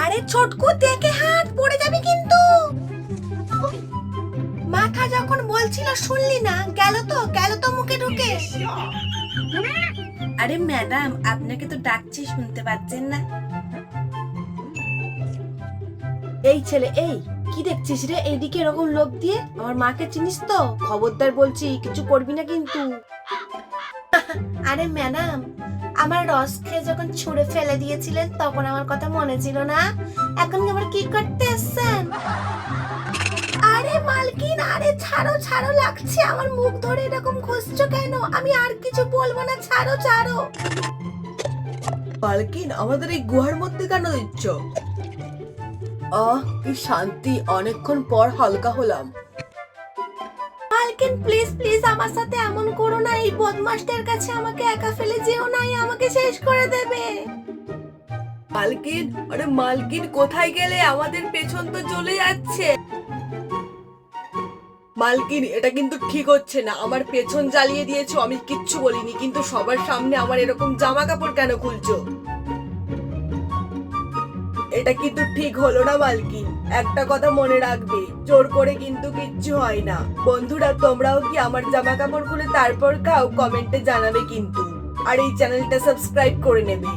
আরে ছোটকু দেখে হাত পড়ে যাবে কিন্তু। মাথা যখন বলছিল শুনলি না? গেল তো মুখে ঢুকে। আরে ম্যাডাম, আপনাকে তো ডাকছি, শুনতে পাচ্ছেন না? এই ছেলে, এই কি দেখছিস রে? এইদিকে এরকম লোক দিয়ে, আমার মাকে চিনিস তো? খবরদার বলছি, কিছু করবি না কিন্তু। আরে ম্যাডাম, আমার রস খেয়ে যখন ছুঁড়ে ফেলে দিয়েছিলেন তখন আমার কথা মনে ছিল না? এখন আবার কি করতে এসছেন? আরে মালকিন, আরে ছাড়ো ছাড়ো, লাগছে আমার, মুখ ধরে এরকম ঘষছো কেন? আমি আর কিছু বলবো না, ছাড়ো ছাড়ো। মালকিন, আমাদের এই গুহার মধ্যে কেন দিচ্ছ? কি শান্তি, অনেকক্ষণ পর হালকা হলাম। মালকিন প্লিজ প্লিজ আমার সাথে এমন করো না, এই বদমাশদের কাছে আমাকে একা ফেলে যেও না, আমাকে শেষ করে দেবে। মালকিন, আরে মালকিন কোথায় গেলে? আমাদের পেছন তো চলে যাচ্ছে। মালকিন, এটা কিন্তু ঠিক হচ্ছে না। আমার পেছন জ্বালিয়ে দিয়েছো, আমি কিচ্ছু বলিনি, কিন্তু সবার সামনে আমার এরকম জামা কাপড় কেন খুলছো? এটা কিন্তু ঠিক হলো না মালকিন। একটা কথা মনে রাখবে, জোর করে কিন্তু কিচ্ছু হয় না। বন্ধুরা, তোমরাও কি আমার জামা কাপড় খুলে তারপর খাও? কমেন্টে জানাবে কিন্তু। আর এই চ্যানেলটা সাবস্ক্রাইব করে নেবে।